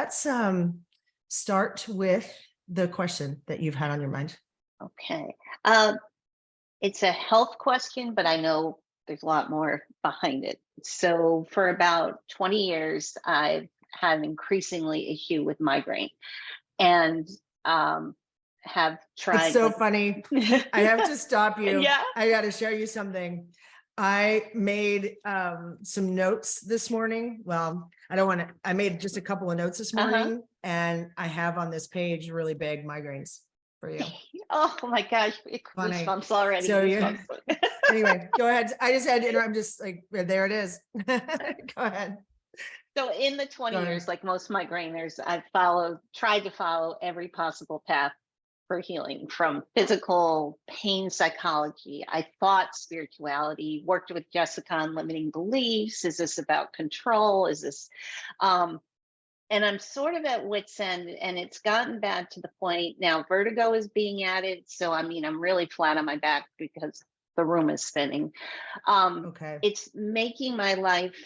let's start with the question that you've had on your mind. Okay. It's a health question, but I know there's a lot more behind it. So for about 20 years, I've had increasingly issue with migraine, and have tried. It's so funny. I have to stop you. Yeah. I got to show you something. I made some notes this morning. Well, I made just a couple of notes this morning, and I have on this page really big migraines for you. Oh my gosh. Funny. Goosebumps already. So Goosebumps. anyway, go ahead. I just had to interrupt. I'm just like, there it is. Go ahead. So in the 20 Go ahead. years, like most migraineurs, I've tried to follow every possible path for healing, from physical pain psychology. I thought spirituality, worked with Jessica on limiting beliefs. Is this about control? Is this, and I'm sort of at wit's end, and it's gotten bad to the point now vertigo is being added. So, I mean, I'm really flat on my back because the room is spinning. Okay. It's making my life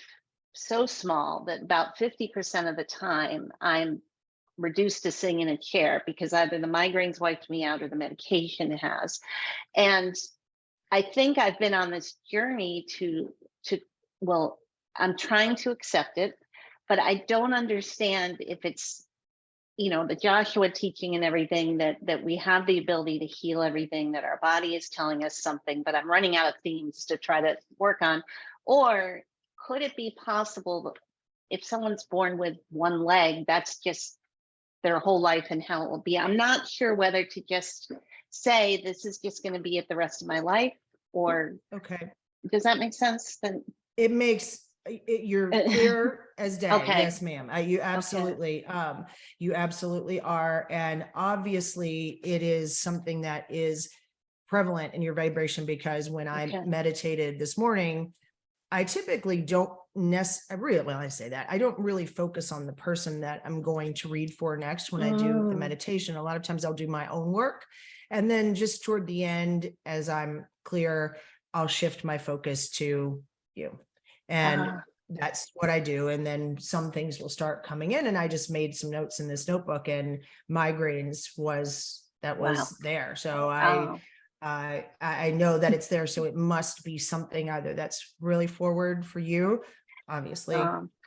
so small that about 50% of the time I'm reduced to sitting in a chair because either the migraines wiped me out or the medication has. And I think I've been on this journey well, I'm trying to accept it, but I don't understand if it's, the Joshua teaching and everything, that we have the ability to heal everything, that our body is telling us something, but I'm running out of themes to try to work on. Or could it be possible if someone's born with one leg, that's just their whole life and how it will be? I'm not sure whether to just say this is just going to be it the rest of my life, or Okay. Does that make sense? Then it makes you're clear as day. Okay. Yes, ma'am. You absolutely, you absolutely are. And obviously it is something that is prevalent in your vibration, because when I meditated this morning, I typically don't I say that I don't really focus on the person that I'm going to read for next when I do the meditation. A lot of times I'll do my own work, and then just toward the end, as I'm clear, I'll shift my focus to you. And that's what I do. And then some things will start coming in, and I just made some notes in this notebook, and migraines was there. So I know that it's there. So it must be something either that's really forward for you, obviously,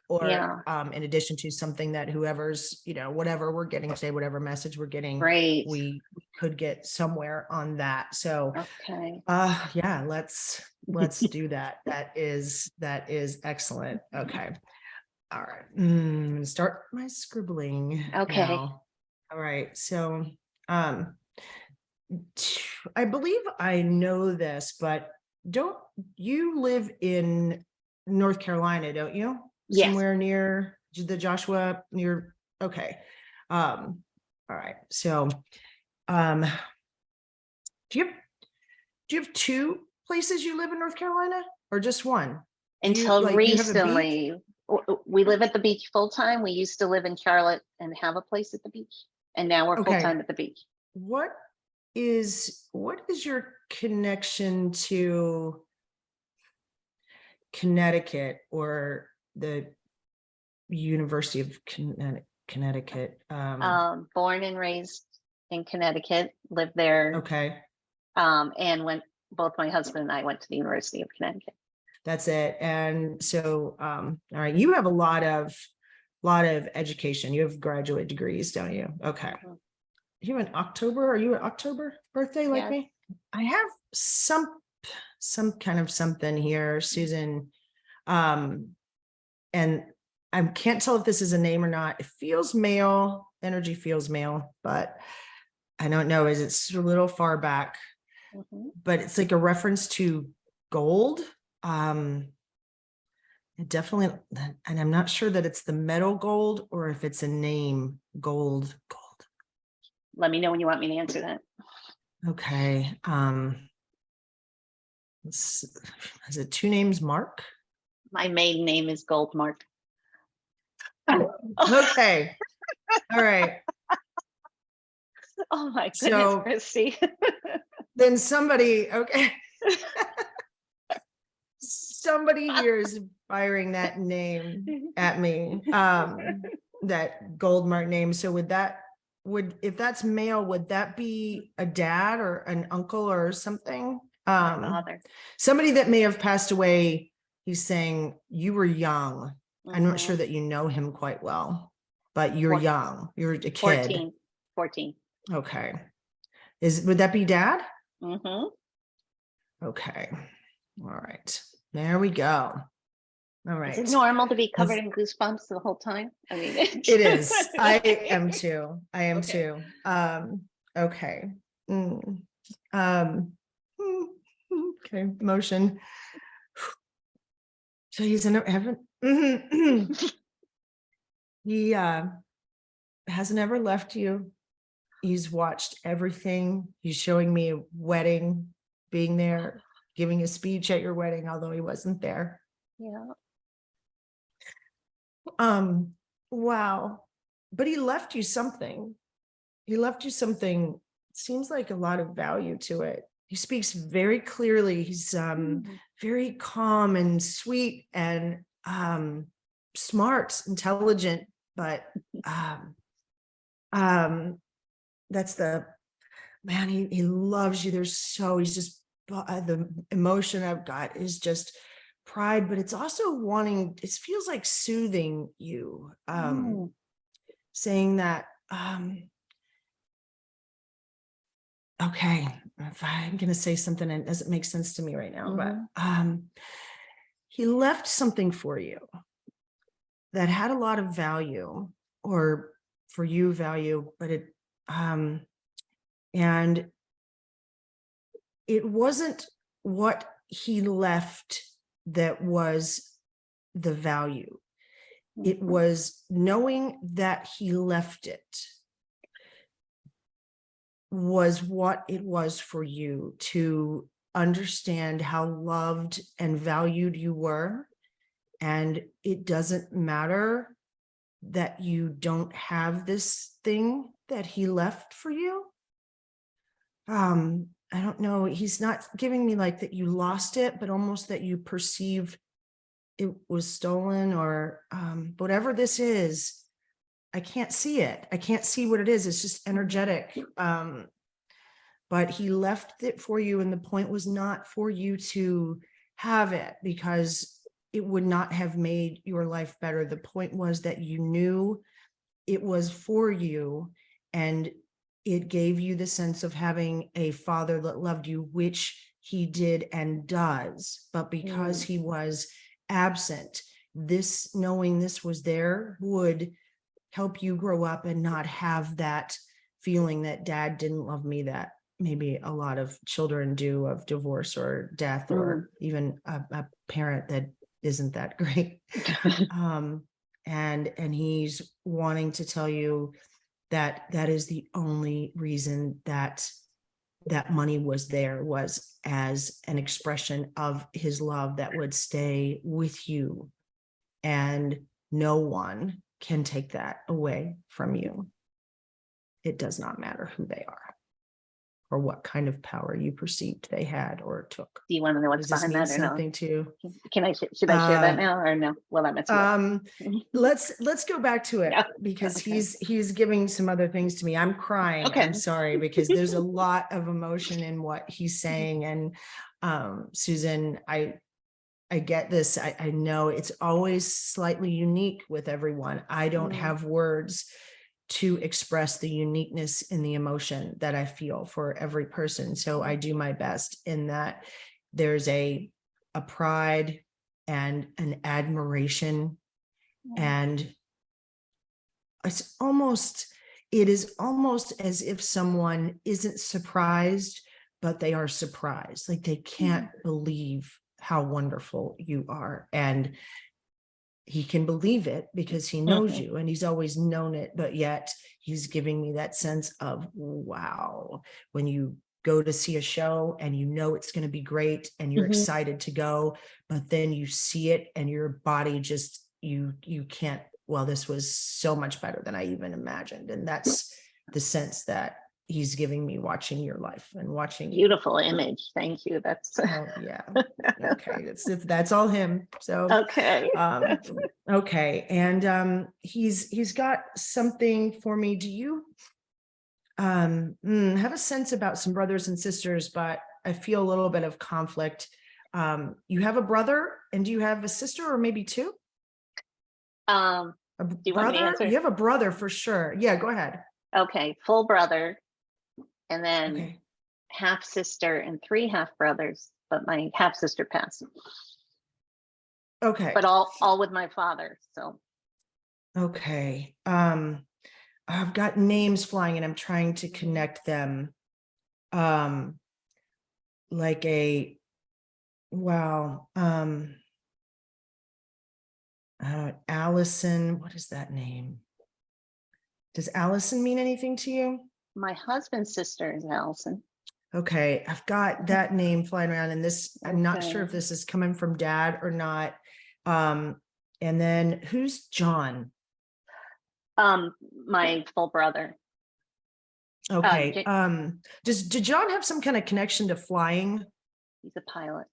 or in addition to something that whoever's, whatever we're getting today, whatever message we're getting, we could get somewhere on that. So, yeah, let's do that. That is excellent. Okay. All right. Start my scribbling. Okay. Now. All right. So, I believe I know this, but don't you live in North Carolina, don't you? Yes. Somewhere near the Joshua near. Okay. All right. So, do you have two places you live in North Carolina, or just one? Until recently, we live at the beach full time. We used to live in Charlotte and have a place at the beach, and now we're full time at the beach. What is your connection to Connecticut or the University of Connecticut? Born and raised in Connecticut, lived there. Okay. And both my husband and I went to the University of Connecticut. That's it. And so, all right, you have a lot of education. You have graduate degrees, don't you? Okay. You in October? Are you an October birthday like me? I have some kind of something here, Susan. And I can't tell if this is a name or not. It feels male, energy feels male, but I don't know. It's a little far back, but it's like a reference to gold. Definitely, and I'm not sure that it's the metal gold or if it's a name, gold. Let me know when you want me to answer that. Okay. Is it two names, Mark? My maiden name is Goldmark. Okay. All right. Oh my goodness, Christy. Then somebody here is firing that name at me. that gold mark name. So if that's male, would that be a dad or an uncle or something? My father. Somebody that may have passed away. He's saying you were young. I'm not sure Mhm. that you know him quite well, but you're 14. young. You're a kid. 14. Okay. Would that be dad? Mm-hmm. Okay. All right. There we go. All right. Is it normal to be covered in goosebumps the whole time? I mean, it is. I am too. I am Okay. too. Okay. Okay. Motion. So he's in heaven. He hasn't ever left you. He's watched everything. He's showing me a wedding, being there, giving a speech at your wedding, although he wasn't there. Yeah. Wow. But he left you something. He left you something. Seems like a lot of value to it. He speaks very clearly. He's very calm and sweet and smart, intelligent, but that's the man. He loves you. He's just the emotion I've got is just pride, but it's also wanting, it feels like soothing you, saying that, okay, if I'm going to say something and it doesn't make sense to me right now, but he left something for you that had a lot of value, or for you value, but and it wasn't what he left that was the value. It was knowing that he left it was what it was for you to understand how loved and valued you were. And it doesn't matter that you don't have this thing that he left for you. I don't know. He's not giving me like that you lost it, but almost that you perceive it was stolen, or whatever this is. I can't see it. I can't see what it is. It's just energetic. But he left it for you. And the point was not for you to have it because it would not have made your life better. The point was that you knew it was for you, and it gave you the sense of having a father that loved you, which he did and does. But because he was absent, this, knowing this was there, would help you grow up and not have that feeling that dad didn't love me, that maybe a lot of children do, of divorce or death, or even a parent that isn't that great. And he's wanting to tell you that that is the only reason that that money was there, was as an expression of his love that would stay with you. And no one can take that away from you. It does not matter who they are or what kind of power you perceived they had or took. Do you want to know what's Does this behind mean that or no? something to? Should I share that now or no? Well, I'm Let's go back to it, because Okay. he's giving some other things to me. I'm crying. Okay. I'm sorry, because there's a lot of emotion in what he's saying. And Susan, I get this. I know it's always slightly unique with everyone. I don't have words to express the uniqueness in the emotion that I feel for every person. So I do my best in that. There's a pride and an admiration, and it is almost as if someone isn't surprised, but they are surprised. Like they can't believe how wonderful you are. And he can believe it because he knows you and he's always known it, but yet he's giving me that sense of, wow, when you go to see a show and you know it's going to be great and you're excited to go, but then you see it and your body just, you can't, well, this was so much better than I even imagined. And that's the sense that he's giving me watching your life and watching. Beautiful image. Thank you. That's Oh yeah. Okay. That's all him. So okay. Okay. And he's got something for me. Do you have a sense about some brothers and sisters, but I feel a little bit of conflict. You have a brother, and do you have a sister, or maybe two? Do you want me to answer? You have a brother for sure. Yeah, go ahead. Okay, full brother, and then Okay. half sister and 3 half brothers, but my half sister passed. Okay. But all with my father. So okay. I've got names flying and I'm trying to connect them. Like a wow. Allison, what is that name? Does Allison mean anything to you? my husband's sister is Allison. Okay, I've got that name flying around, and this, I'm not sure if this is coming from dad or not. And then who's John? My full brother. Okay. Did John have some kind of connection to flying? He's a pilot.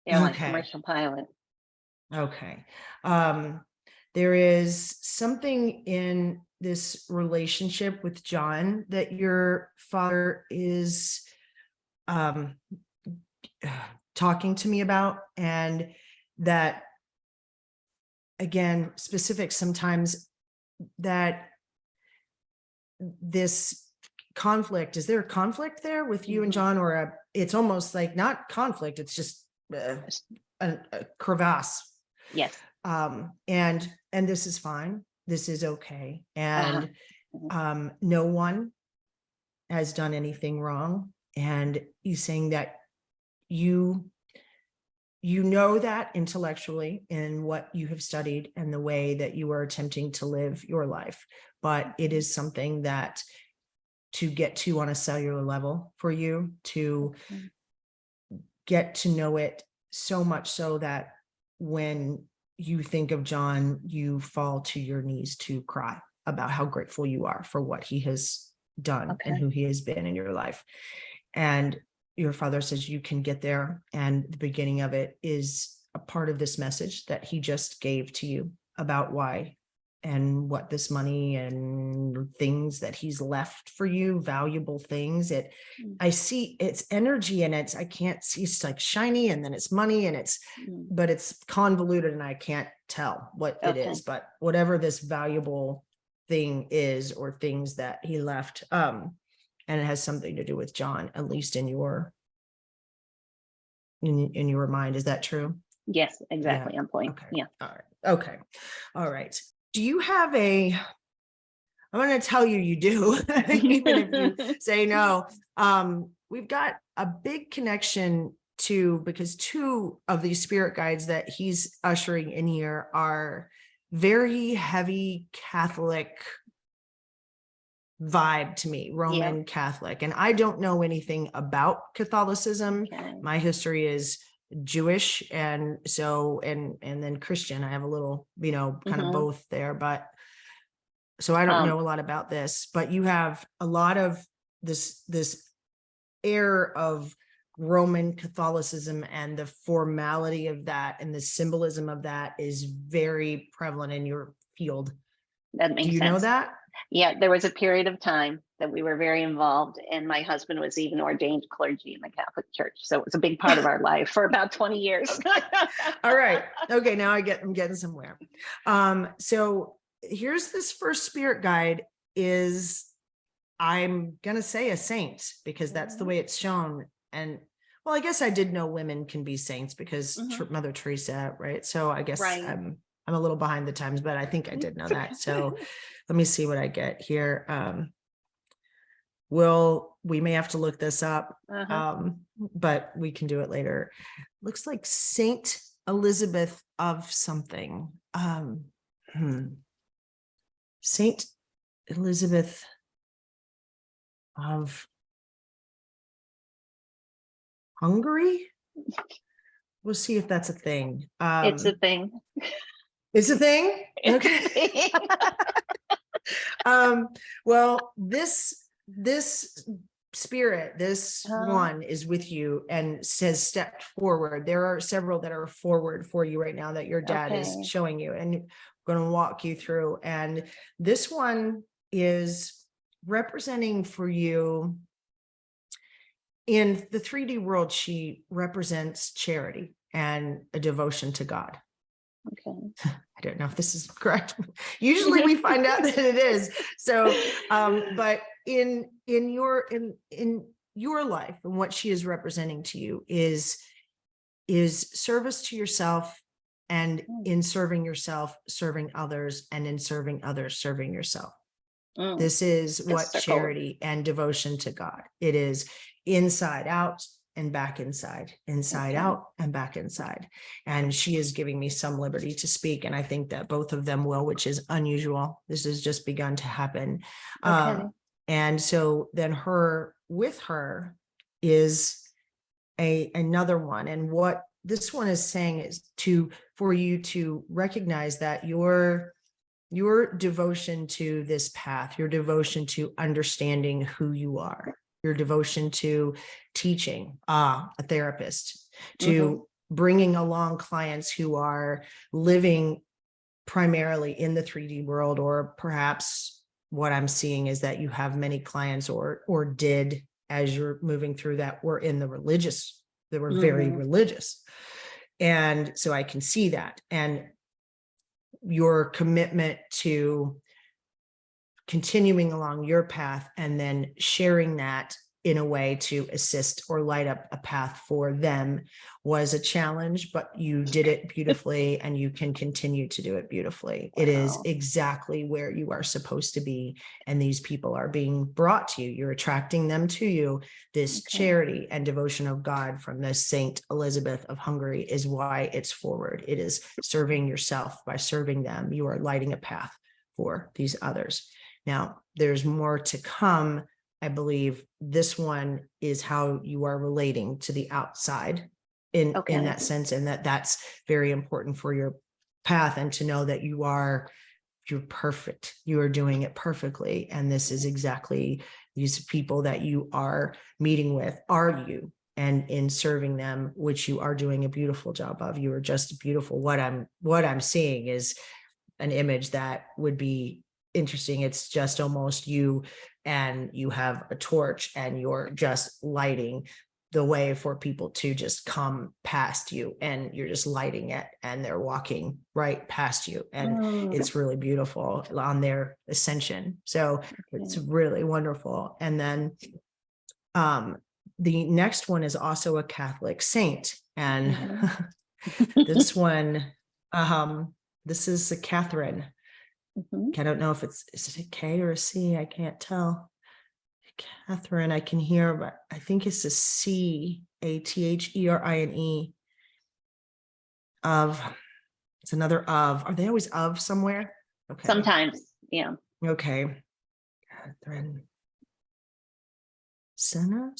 Airline Okay. commercial pilot. Okay. There is something in this relationship with John that your father is talking to me about, and that, again, specific sometimes, that this conflict, is there a conflict there with you and John, or it's almost like not conflict, it's just a crevasse? Yes. And this is fine, this is okay, and no one has done anything wrong, and he's saying that you know that intellectually in what you have studied and the way that you are attempting to live your life, but it is something that to get to on a cellular level for you to get to know it so much so that when you think of John, you fall to your knees to cry about how grateful you are for what he has done and who he has been in your life. And your father says you can get there. And the beginning of it is a part of this message that he just gave to you about why and what this money and things that he's left for you, valuable things. I see it's energy, and I can't see, it's like shiny, and then it's money, and but it's convoluted, and I can't tell what it is, but whatever this valuable thing is, or things that he left, and it has something to do with John, at least in your mind. Is that true? Yes, exactly. On point. Okay. Yeah. All right. Okay. All right. Do you have I'm going to tell you, you do, even if you say no. We've got a big connection because 2 of these spirit guides that he's ushering in here are very heavy Catholic vibe to me, Roman Catholic. And I don't know anything about Catholicism. My history is Jewish, and so and then Christian. I have a little, kind of both there, but so I don't know a lot about this. But you have a lot of this air of Roman Catholicism, and the formality of that and the symbolism of that is very prevalent in your field. That makes sense. Do you know that? Yeah, there was a period of time that we were very involved, and my husband was even ordained clergy in the Catholic Church. So it was a big part of our life for about 20 years. All right. Okay. Now I'm getting somewhere. So here's this first spirit guide is, I'm going to say, a saint, because that's the way it's shown. And well, I guess I did know women can be saints because Mother Teresa, right? So I guess I'm a little behind the times, but I think I did know that. So let me see what I get here. We may have to look this up, but we can do it later. Looks like Saint Elizabeth of something. Saint Elizabeth of Hungary. We'll see if that's a thing. It's a thing. It's a thing. It's Okay. a thing. Well, this this spirit, this one is with you and says stepped forward. There are several that are forward for you right now that your dad is showing you, and I'm going to walk you through. And this one is representing for you in the 3D world. She represents charity and a devotion to God. Okay. I don't know if this is correct. Usually we find out that it is. So, but in your life, and what she is representing to you is service to yourself, and in serving yourself, serving others, and in serving others, serving yourself. This is what charity and devotion to God. It is inside out and back inside, inside out and back inside. And she is giving me some liberty to speak. And I think that both of them will, which is unusual. This has just begun to happen. And so then with her is another one. And what this one is saying is for you to recognize that your devotion to this path, your devotion to understanding who you are, your devotion to teaching, a therapist, to bringing along clients who are living primarily in the 3D world, or perhaps what I'm seeing is that you have many clients or did, as you're moving through that, were in the religious, they were very religious. And so I can see that. And your commitment to continuing along your path and then sharing that in a way to assist or light up a path for them was a challenge, but you did it beautifully, and you can continue to do it beautifully. It is exactly where you are supposed to be. And these people are being brought to you. You're attracting them to you. This charity and devotion of God from the Saint Elizabeth of Hungary is why it's forward. It is serving yourself. By serving them, you are lighting a path for these others. Now, there's more to come. I believe this one is how you are relating to the outside in that sense, and that's very important for your path, and to know that you're perfect. You are doing it perfectly. And this is exactly these people that you are meeting with are you, and in serving them, which you are doing a beautiful job of. You are just beautiful. What I'm seeing is an image that would be interesting. It's just almost you, and you have a torch, and you're just lighting the way for people to just come past you, and you're just lighting it, and they're walking right past you. And it's really beautiful on their ascension. So it's really wonderful. And then the next one is also a Catholic saint. And this one, this is a Catherine. I don't know if is it a K or a C? I can't tell. Catherine, I can hear, but I think it's a C, Catherine. It's another of. Are they always of somewhere? Okay. Sometimes, yeah. Okay. Catherine. Siena?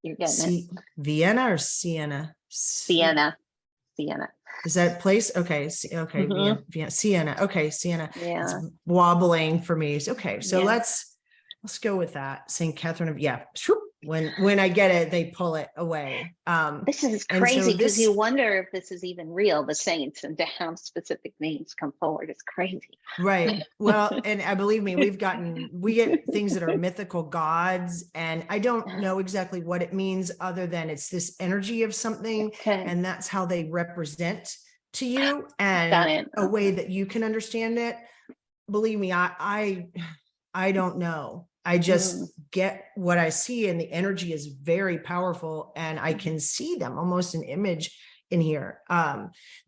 You're getting it. Vienna or Siena? Siena. Is that place? Okay. Okay. Vienna. Siena. Okay. Siena. Yeah. It's wobbling for me. Okay. So let's go with that. St. Catherine of, when I get it, they pull it away. This is crazy, because you wonder if this is even real, the saints, and to have specific names come forward is crazy. Right. Well, and believe me, we get things that are mythical gods, and I don't know exactly what it means, other than it's this energy of something, and that's how they represent to you, and a way that you can understand it. Believe me, I don't know. I just get what I see, and the energy is very powerful, and I can see them, almost an image in here.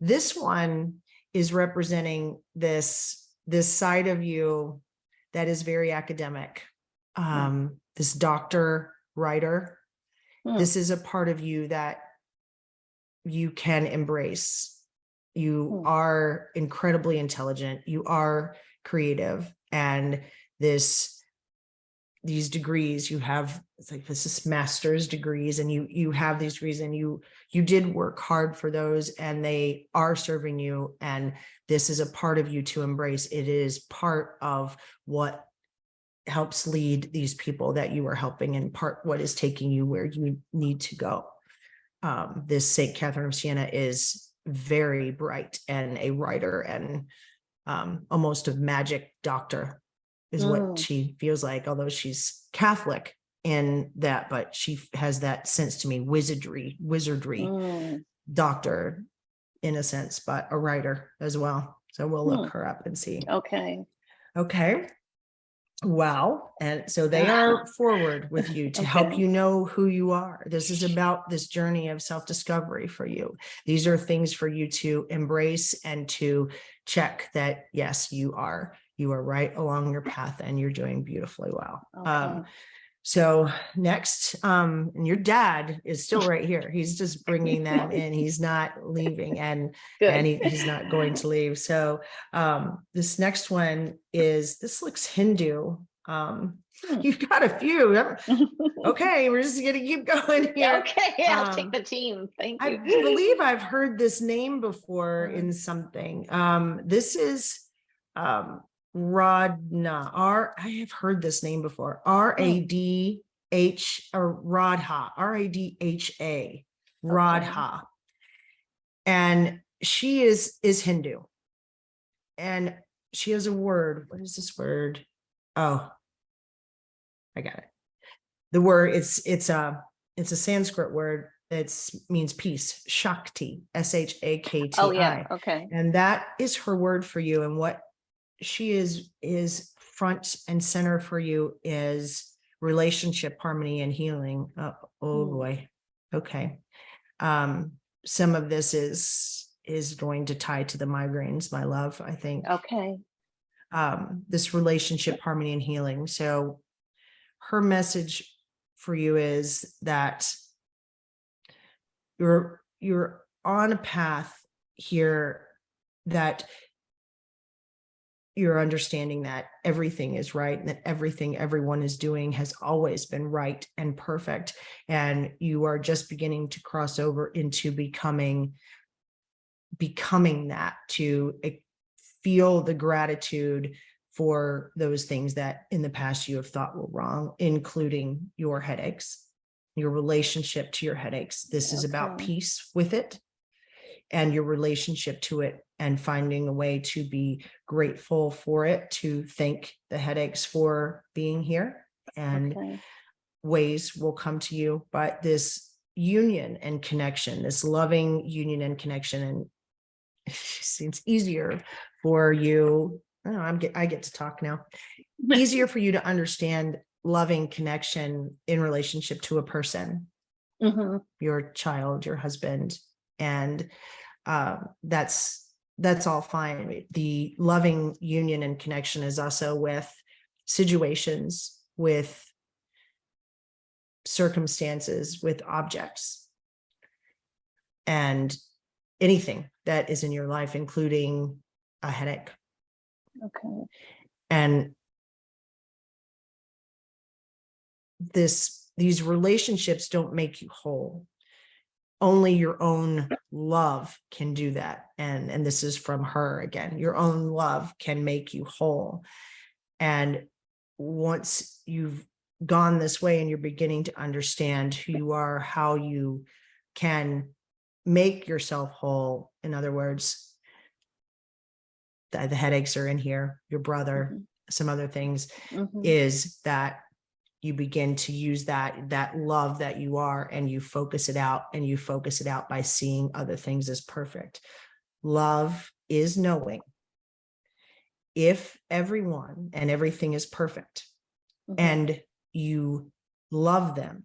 This one is representing this side of you that is very academic. This doctor, writer, this is a part of you that you can embrace. You are incredibly intelligent. You are creative, and these degrees you have, it's like this is master's degrees, and you have these degrees, and you did work hard for those, and they are serving you. And this is a part of you to embrace. It is part of what helps lead these people that you are helping, and part what is taking you where you need to go. This Saint Catherine of Siena is very bright and a writer and almost a magic doctor is what she feels like, although she's Catholic in that, but she has that sense to me, wizardry doctor in a sense, but a writer as well. So we'll look her up and see. Okay. Well, and so they are forward with you to help you know who you are. This is about this journey of self-discovery for you. These are things for you to embrace and to check that, yes, you are right along your path and you're doing beautifully well. So next, and your dad is still right here. He's just bringing them in. He's not leaving, and he's not going to leave. So this next one this looks Hindu. You've got a few. Okay, we're just gonna keep going here. Okay, I'll take the team. Thank you. I believe I've heard this name before in something. This is Radna. I have heard this name before. Radh or Radha. Radha. Radha. And she is Hindu. And she has a word. What is this word? Oh, I got it. The word it's a Sanskrit word. It means peace. Shakti. Shakti. Oh yeah. Okay. And that is her word for you. And what she is front and center for you is relationship, harmony, and healing. Oh boy. Okay. Some of this is going to tie to the migraines, my love, I think. Okay. This relationship, harmony, and healing. So her message for you is that you're on a path here that you're understanding that everything is right and that everything everyone is doing has always been right and perfect. And you are just beginning to cross over into becoming that, to feel the gratitude for those things that in the past you have thought were wrong, including your headaches, your relationship to your headaches. This is about peace with it and your relationship to it, and finding a way to be grateful for it, to thank the headaches for being here, and ways will come to you. But this union and connection, this loving union and connection, and it seems easier for you. I get to talk now. Easier for you to understand loving connection in relationship to a person, your child, your husband, and that's all fine. The loving union and connection is also with situations, with circumstances, with objects, and anything that is in your life, including a headache. Okay. And these relationships don't make you whole. Only your own love can do that. And this is from her again. Your own love can make you whole. And once you've gone this way and you're beginning to understand who you are, how you can make yourself whole, in other words, the headaches are in here, your brother, some other things, is that you begin to use that love that you are, and you focus it out, and you focus it out by seeing other things as perfect. Love is knowing if everyone and everything is perfect and you love them,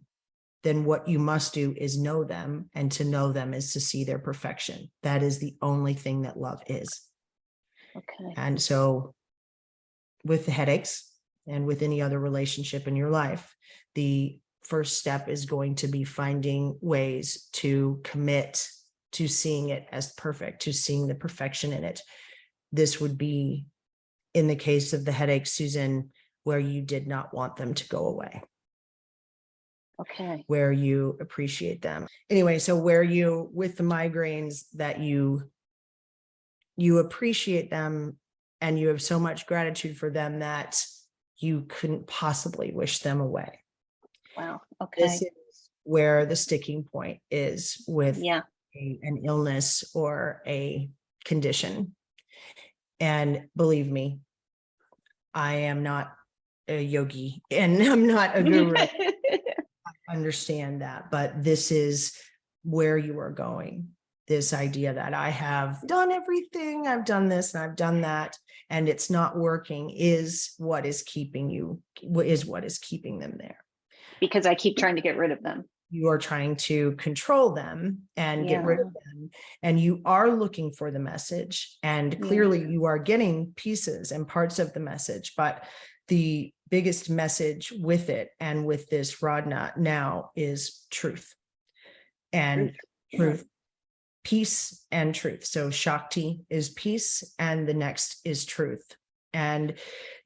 then what you must do is know them, and to know them is to see their perfection. That is the only thing that love is. Okay. And so with the headaches and with any other relationship in your life, the first step is going to be finding ways to commit to seeing it as perfect, to seeing the perfection in it. This would be, in the case of the headaches, Susan, where you did not want them to go away. Okay. Where you appreciate them. Anyway, so where you, with the migraines, that you appreciate them and you have so much gratitude for them that you couldn't possibly wish them away. Wow. This Okay. is where the sticking point is with Yeah. an illness or a condition. And believe me, I am not a yogi and I'm not a guru. I understand that, but this is where you are going. This idea that I have done everything, I've done this and I've done that, and it's not working is what is keeping them there. Because I keep trying to get rid of them. You are trying to control them and get rid of them, and you are looking for the message, and clearly you are getting pieces and parts of the message, but the biggest message with it and with this Radna now is truth and truth, peace and truth. So Shakti is peace and the next is truth. And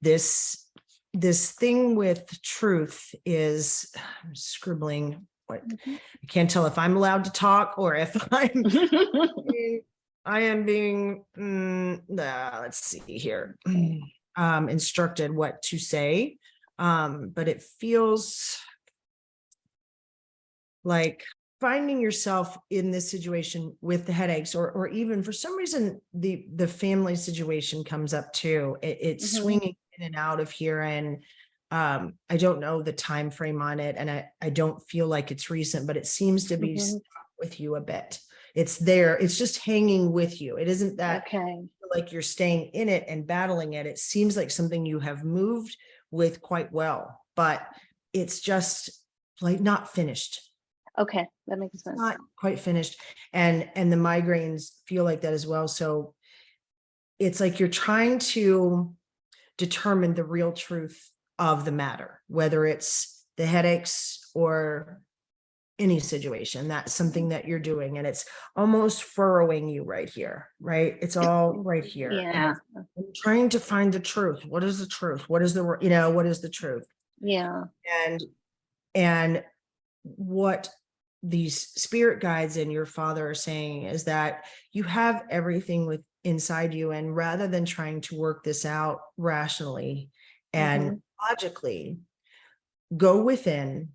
this thing with truth is, I'm scribbling. I can't tell if I'm allowed to talk or if I am being, let's see here, instructed what to say. But it feels like finding yourself in this situation with the headaches, or even for some reason, the family situation comes up too. It's swinging in and out of here. And I don't know the time frame on it, and I don't feel like it's recent, but it seems to be stuck with you a bit. It's there. It's just hanging with you. It isn't that like you're staying in it and battling it. It seems like something you have moved with quite well, but it's just like not finished. Okay, that makes sense. Not quite finished. And the migraines feel like that as well. So it's like you're trying to determine the real truth of the matter, whether it's the headaches or any situation. That's something that you're doing, and it's almost furrowing you right here, right? It's all right here. Yeah. I'm trying to find the truth. What is the truth? What is what is the truth? Yeah. And what these spirit guides and your father are saying is that you have everything inside you, and rather than trying to work this out rationally and logically, go within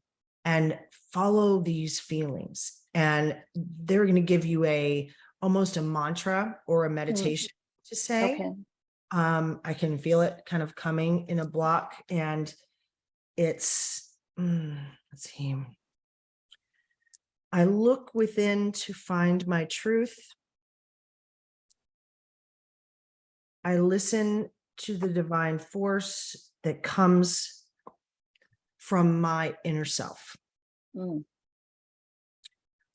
and follow these feelings, and they're going to give you almost a mantra or a meditation to say. I can feel it kind of coming in a block, and it's let's see. I look within to find my truth. I listen to the divine force that comes from my inner self.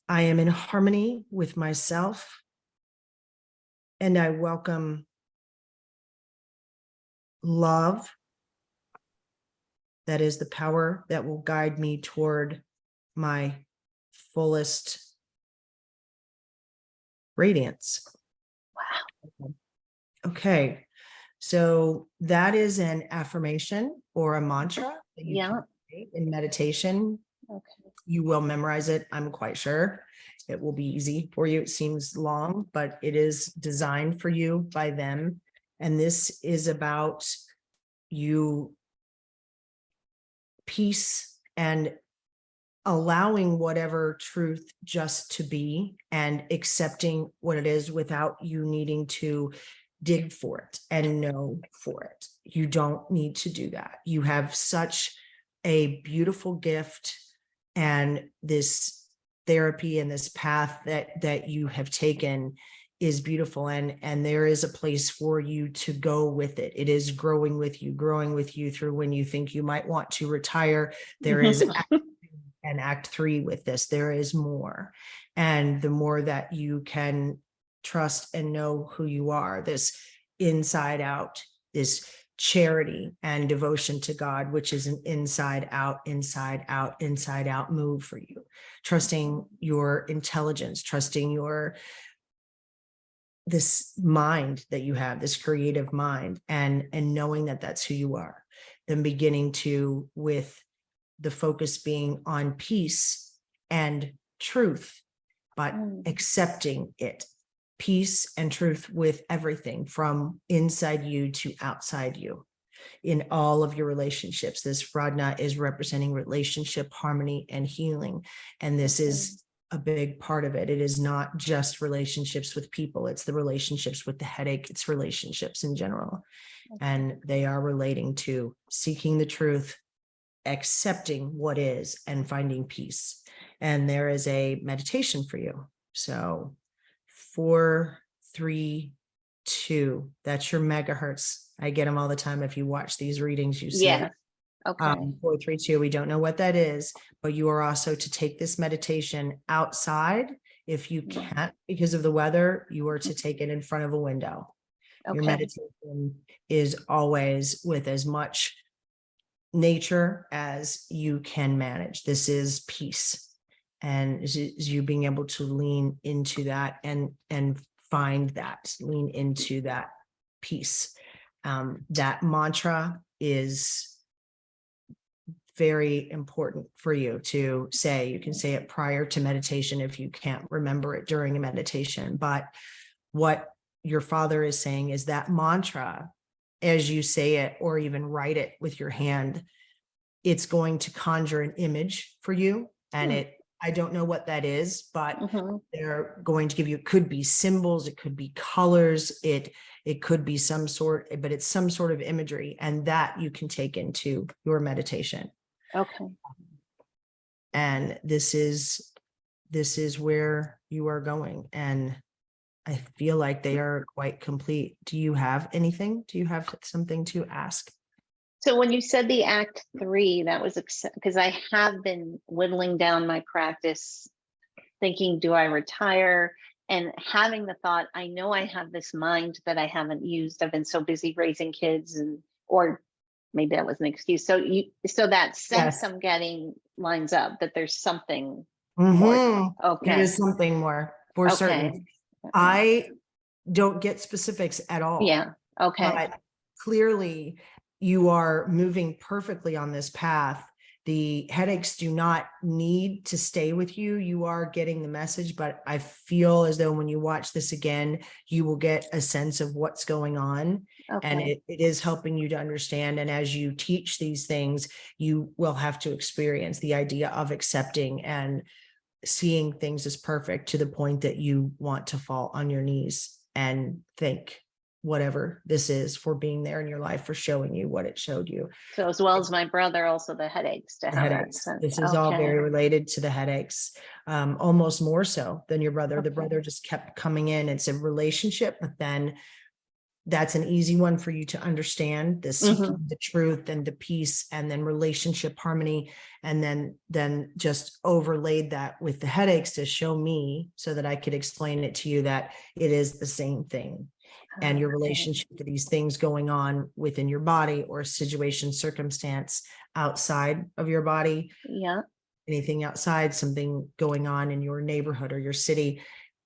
I am in harmony with myself, and I welcome love. That is the power that will guide me toward my fullest radiance. Wow. Okay. So that is an affirmation or a mantra that you can create in meditation. You will memorize it, I'm quite sure. It will be easy for you. It seems long, but it is designed for you by them. And this is about you peace and allowing whatever truth just to be, and accepting what it is without you needing to dig for it and know for it. You don't need to do that. You have such a beautiful gift, and this therapy and this path that you have taken is beautiful, and there is a place for you to go with it. It is growing with you through when you think you might want to retire. There is an act 3 with this. There is more, and the more that you can trust and know who you are, this inside out, this charity and devotion to God, which is an inside out move for you. Trusting your intelligence, trusting this mind that you have, this creative mind, and knowing that that's who you are. Then beginning to, with the focus being on peace and truth, but accepting it. Peace and truth with everything from inside you to outside you. in all of your relationships. This Radna is representing relationship, harmony, and healing. And this is a big part of it. It is not just relationships with people. It's the relationships with the headache. It's relationships in general. And they are relating to seeking the truth, accepting what is, and finding peace. And there is a meditation for you. So 4, 3, 2, that's your megahertz. I get them all the time. If you watch these readings, you see it. Okay. 4, 3, 2, we don't know what that is, but you are also to take this meditation outside. If you can't, because of the weather, you are to take it in front of a window. Your meditation is always with as much nature as you can manage. This is peace. And is you being able to lean into that and find that, lean into that peace. That mantra is very important for you to say. You can say it prior to meditation if you can't remember it during a meditation. But what your father is saying is that mantra, as you say it or even write it with your hand, it's going to conjure an image for you. And I don't know what that is, but they're going to give you, it could be symbols, it could be colors, it could be some sort, but it's some sort of imagery, and that you can take into your meditation. Okay. And this is where you are going. And I feel like they are quite complete. Do you have anything? Do you have something to ask? So when you said the Act 3, that was because I have been whittling down my practice, thinking, do I retire? And having the thought, I know I have this mind that I haven't used. I've been so busy raising kids, or maybe that was an excuse. So that sense I'm getting lines up that there's something more. Okay. There is something more for certain. I don't get specifics at all. Yeah. Okay. But clearly you are moving perfectly on this path. The headaches do not need to stay with you. You are getting the message, but I feel as though when you watch this again, you will get a sense of what's going on. And it is helping you to understand. And as you teach these things, you will have to experience the idea of accepting and seeing things as perfect to the point that you want to fall on your knees and thank whatever this is for being there in your life, for showing you what it showed you. So as well as my brother, also the headaches. This is all very related to the headaches, almost more so than your brother. The brother just kept coming in. It's a relationship, but then that's an easy one for you to understand, the seeking the truth and the peace, and then relationship harmony. And then just overlaid that with the headaches to show me so that I could explain it to you that it is the same thing. And your relationship to these things going on within your body, or situation, circumstance outside of your body. Yeah. Anything outside, something going on in your neighborhood or your city,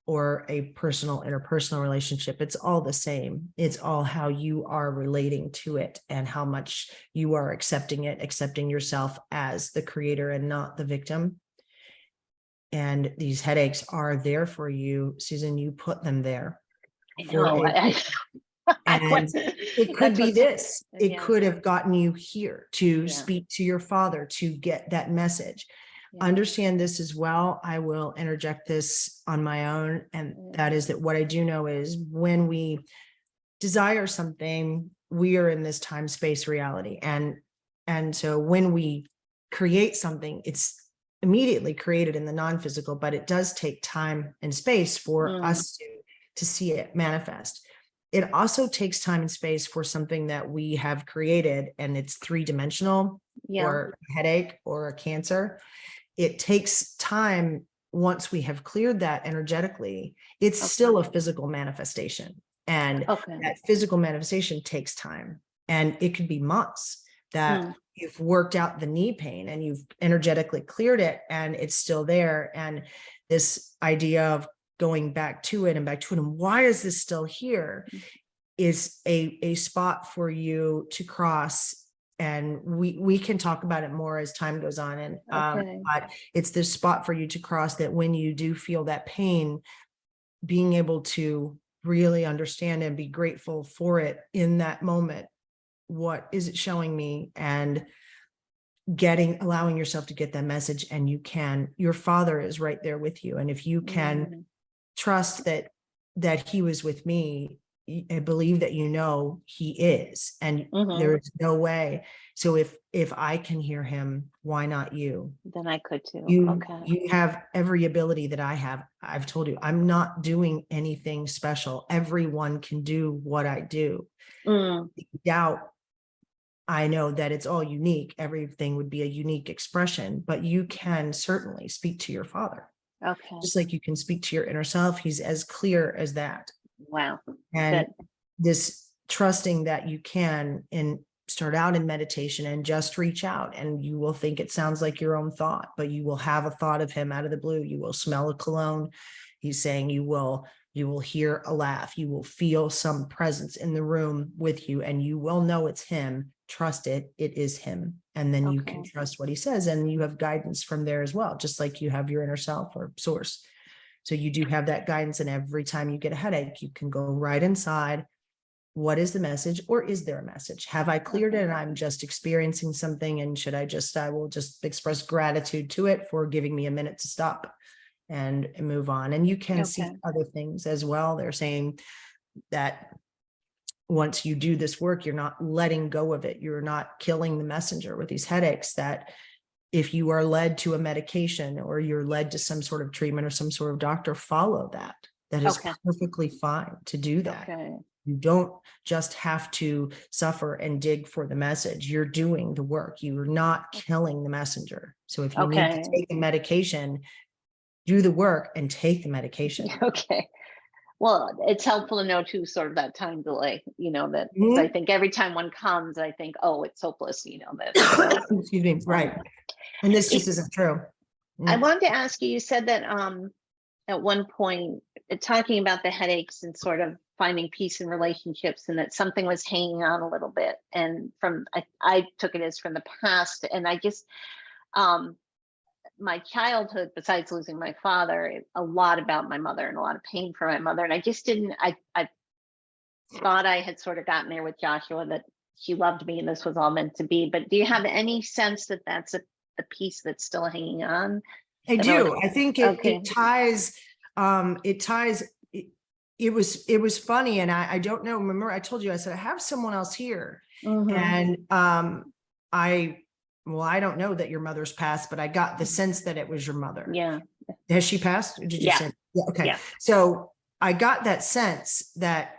or a personal, interpersonal relationship. It's all the same. It's all how you are relating to it and how much you are accepting it, accepting yourself as the creator and not the victim. And these headaches are there for you, Susan. You put them there. I know. And it could be this. It could have gotten you here to speak to your father, to get that message. Understand this as well. I will interject this on my own. And that is that what I do know is when we desire something, we are in this time space reality. And so when we create something, it's immediately created in the non-physical, but it does take time and space for us to see it manifest. It also takes time and space for something that we have created, and it's 3-dimensional, or a headache or a cancer. It takes time. Once we have cleared that energetically, it's still a physical manifestation. And that physical manifestation takes time. And it could be months that you've worked out the knee pain and you've energetically cleared it, and it's still there. And this idea of going back to it, and why is this still here, is a spot for you to cross. And we can talk about it more as time goes on. And but it's this spot for you to cross, that when you do feel that pain, being able to really understand and be grateful for it in that moment, what is it showing me, and allowing yourself to get that message. And your father is right there with you. And if you can trust that he was with me, I believe that, he is, and there's no way. So if I can hear him, why not you? Then I could too. You have every ability that I have. I've told you, I'm not doing anything special. Everyone can do what I do. Doubt, I know that it's all unique. Everything would be a unique expression, but you can certainly speak to your father. Okay. Just like you can speak to your inner self. He's as clear as that. Wow. And this trusting that you can start out in meditation and just reach out, and you will think it sounds like your own thought, but you will have a thought of him out of the blue. You will smell a cologne. He's saying you will hear a laugh. You will feel some presence in the room with you, and you will know it's him. Trust it. It is him. And then you can trust what he says, and you have guidance from there as well, just like you have your inner self or source. So you do have that guidance. And every time you get a headache, you can go right inside. What is the message, or is there a message? Have I cleared it and I'm just experiencing something? And I will just express gratitude to it for giving me a minute to stop and move on. And you can see other things as well. They're saying that once you do this work, you're not letting go of it. You're not killing the messenger with these headaches. That if you are led to a medication, or you're led to some sort of treatment or some sort of doctor, follow that. That is perfectly fine to do that. You don't just have to suffer and dig for the message. You're doing the work. You are not killing the messenger. So if you need to take the medication, do the work and take the medication. Okay. Well, it's helpful to know too, sort of that time delay, that I think every time one comes, I think, oh, it's hopeless, that. Excuse me. Right. And this just isn't true. I wanted to ask you, you said that at one point, talking about the headaches and sort of finding peace in relationships, and that something was hanging on a little bit. And I took it as from the past. And I just, my childhood, besides losing my father, a lot about my mother and a lot of pain for my mother. And I just I thought I had sort of gotten there with Joshua, that she loved me and this was all meant to be. But do you have any sense that that's a piece that's still hanging on? I do. I think it ties, it was funny. And I don't know, remember I told you, I said, I have someone else here. And I don't know that your mother's passed, but I got the sense that it was your mother. Yeah. Has she passed? Or did you say? Yeah. Okay. Yeah. So I got that sense that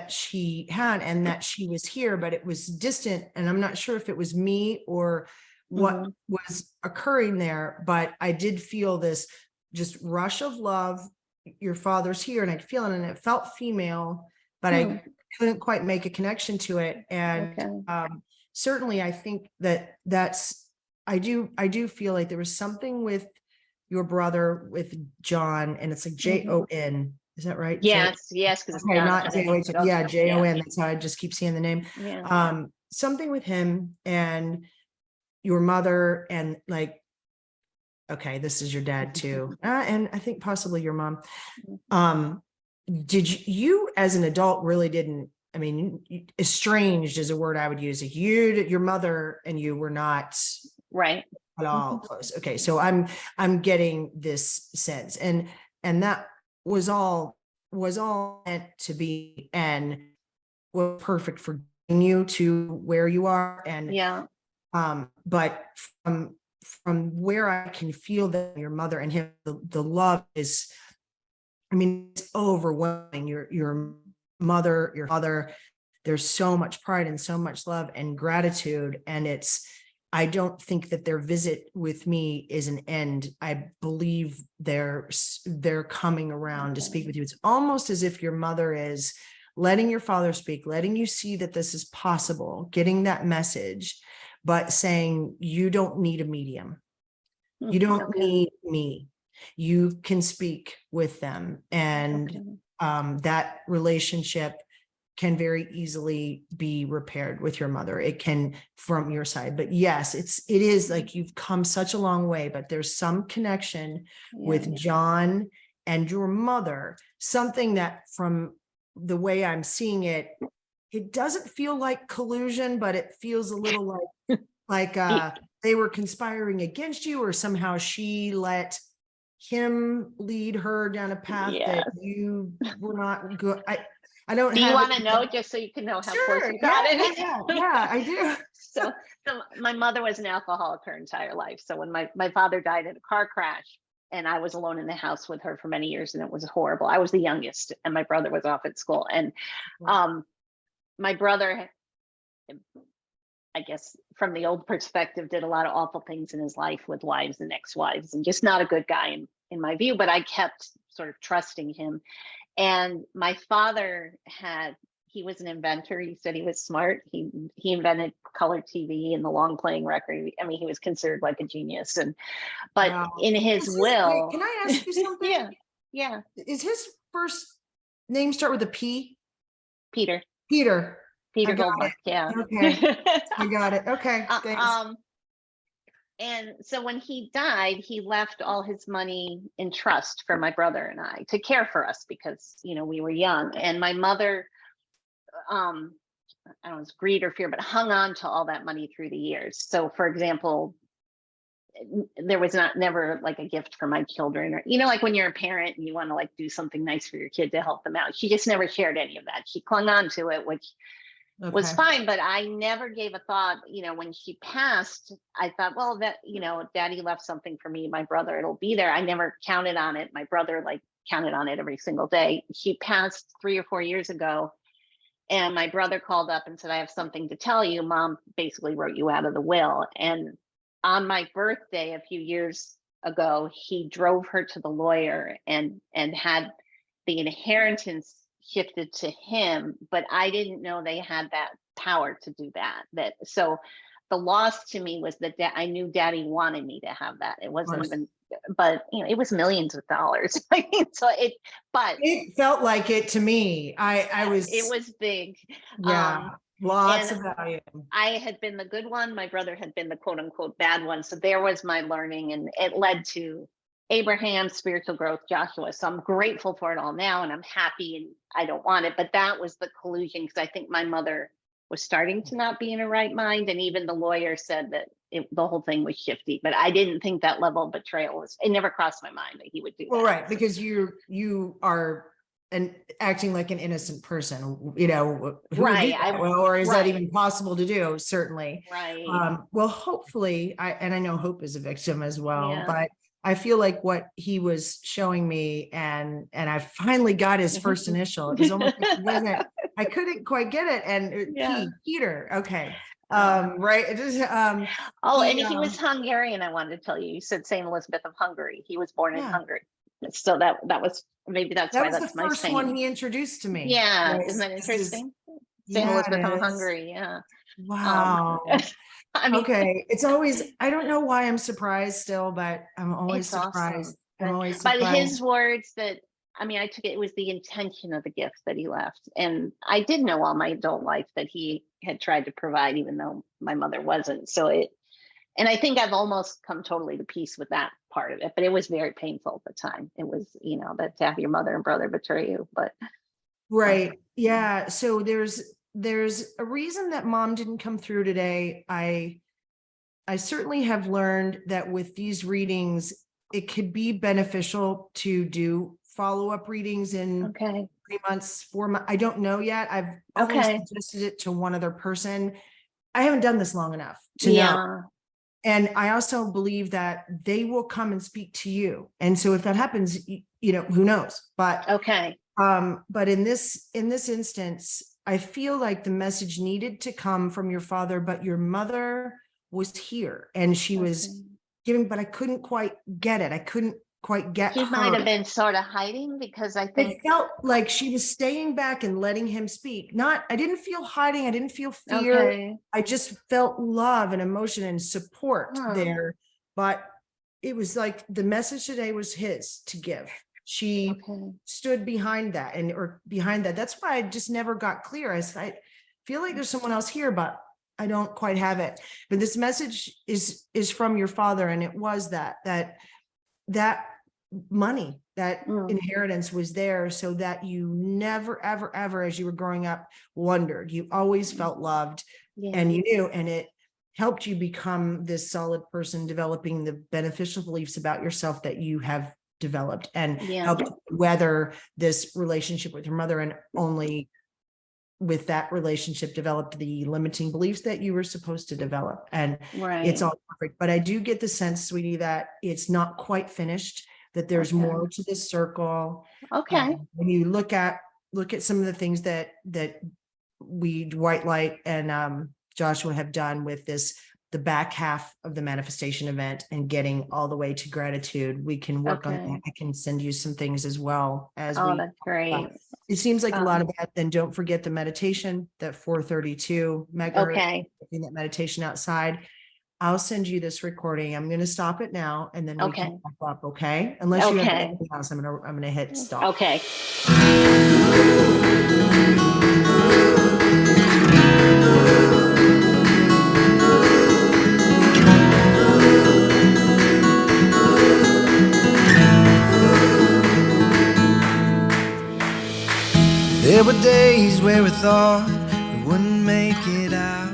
she had, and that she was here, but it was distant. And I'm not sure if it was me or what was occurring there, but I did feel this just rush of love. Your father's here, and I'd feel it, and it felt female, but I couldn't quite make a connection to it. And certainly I think I do feel like there was something with your brother, with John, and it's like Jon. Is that right? Yes. Because it's not Jon. Yeah, Jon. That's how I just keep seeing the name. Yeah. Something with him and your mother, and like, okay, this is your dad too. And I think possibly your mom. Did you as an adult really didn't, I mean, estranged is a word I would use. Your mother and you were not right at all close. Okay. So I'm getting this sense, and that was all meant to be, and was perfect for getting you to where you are. And but from where I can feel that your mother and him, the love is, I mean, it's overwhelming. Your mother, your father, there's so much pride and so much love and gratitude. And I don't think that their visit with me is an end. I believe they're coming around to speak with you. It's almost as if your mother is letting your father speak, letting you see that this is possible, getting that message, but saying, you don't need a medium. You don't need me. You can speak with them. And that relationship can very easily be repaired with your mother. It can from your side. But yes, it is like you've come such a long way, but there's some connection with John and your mother, something that from the way I'm seeing it, it doesn't feel like collusion, but it feels a little like Y- they were conspiring against you, or somehow she let him lead her down a path that Yes. you were not good. I don't Do you have want it. to know just so you can know how close Sure. you got Yeah, it? yeah, I do. So, so my mother was an alcoholic her entire life. So when my father died in a car crash, and I was alone in the house with her for many years, and it was horrible. I was the youngest, and my brother was off at school. And my brother, I guess from the old perspective, did a lot of awful things in his life with wives and ex-wives, and just not a good guy in my view. But I kept sort of trusting him. And my father he was an inventor. He said he was smart. He invented color TV and the long playing record. I mean, he was considered like a genius. But Wow. in his Wait, will, can I ask you something? yeah, Is his first name start with a P? Peter Peter. I got Goldberg. it. Yeah. Okay. I got it. Okay. Thanks. And so when he died, he left all his money in trust for my brother and I to care for us because, we were young. And my mother, I don't know, it was greed or fear, but hung on to all that money through the years. So for example, there was never like a gift for my children, or, like when you're a parent and you want to like do something nice for your kid to help them out. She just never shared any of that. She clung on to it, which was fine, but I never gave a thought, when she passed, I thought, well, that, daddy left something for me, my brother, it'll be there. I never counted on it. My brother like counted on it every single day. She passed 3 or 4 years ago. And my brother called up and said, I have something to tell you. Mom basically wrote you out of the will. And on my birthday a few years ago, he drove her to the lawyer and had the inheritance shifted to him, but I didn't know they had that power to do that. So the loss to me was that I knew daddy wanted me to have that. It wasn't even, but it was millions of dollars. It felt like it to me. it was big. Yeah. Lots of value. I had been the good one. My brother had been the quote unquote bad one. So there was my learning, and it led to Abraham, spiritual growth, Joshua. So I'm grateful for it all now, and I'm happy, and I don't want it. But that was the collusion, because I think my mother was starting to not be in her right mind. And even the lawyer said that the whole thing was shifty, but I didn't think that level of betrayal it never crossed my mind that he would do that. Well, right. Because you are acting like an innocent person, who right. or is that even possible to do? Certainly. Right. Well, hopefully, I know Hope is a victim as well, but I feel like what he was showing me, and I finally got his first initial. It was almost like I couldn't quite get it. And Peter. Okay. Right. It just, he was Hungarian. I wanted to tell you, you said St. Elizabeth of Hungary. He was born in Hungary. So that was, maybe that's why that's my first one he introduced to me. Yeah. Isn't that interesting? St. Elizabeth of Hungary. Yeah. Wow. Okay. It's always, I don't know why I'm surprised still, but I'm always surprised. Awesome. I'm always surprised. By his words I took it was the intention of the gift that he left. And I did know all my adult life that he had tried to provide, even though my mother wasn't. And I think I've almost come totally to peace with that part of it, but it was very painful at the time. It was, that to have your mother and brother betray you, but. Right. Yeah. So there's a reason that mom didn't come through today. I certainly have learned that with these readings, it could be beneficial to do follow-up readings in 3 months, 4 months. I don't know yet. I've always suggested it to one other person. I haven't done this long enough to know. And I also believe that they will come and speak to you. And so if that happens, who knows? But but in this instance, I feel like the message needed to come from your father, but your mother was here and she was giving, but I couldn't quite get it. I couldn't quite get He might have been sort of hiding, because I think it felt like she was staying back and letting him speak. I didn't feel hiding. I didn't feel fear. I just felt love and emotion and support there. But it was like the message today was his to give. She stood behind that or behind that. That's why I just never got clear. I feel like there's someone else here, but I don't quite have it. But this message is from your father. And it was that money, that inheritance was there, so that you never, ever, ever, as you were growing up, wondered. You always felt loved, and you knew, and it helped you become this solid person, developing the beneficial beliefs about yourself that you have developed, and helped weather this relationship with your mother, and only with that relationship developed the limiting beliefs that you were supposed to develop. And it's all perfect. But I do get the sense, sweetie, that it's not quite finished, that there's more to this circle. When you look at some of the things that we, White Light and Joshua, have done with this, the back half of the manifestation event, and getting all the way to gratitude, we can work on that. I can send you some things as well as that's great. It seems like a lot of that. Then don't forget the meditation, that 432 megahertz, that meditation outside. I'll send you this recording. I'm going to stop it now, and then we can wrap up. Okay. Unless you have anything else, I'm going to hit stop. Okay. There were days where we thought we wouldn't make it out.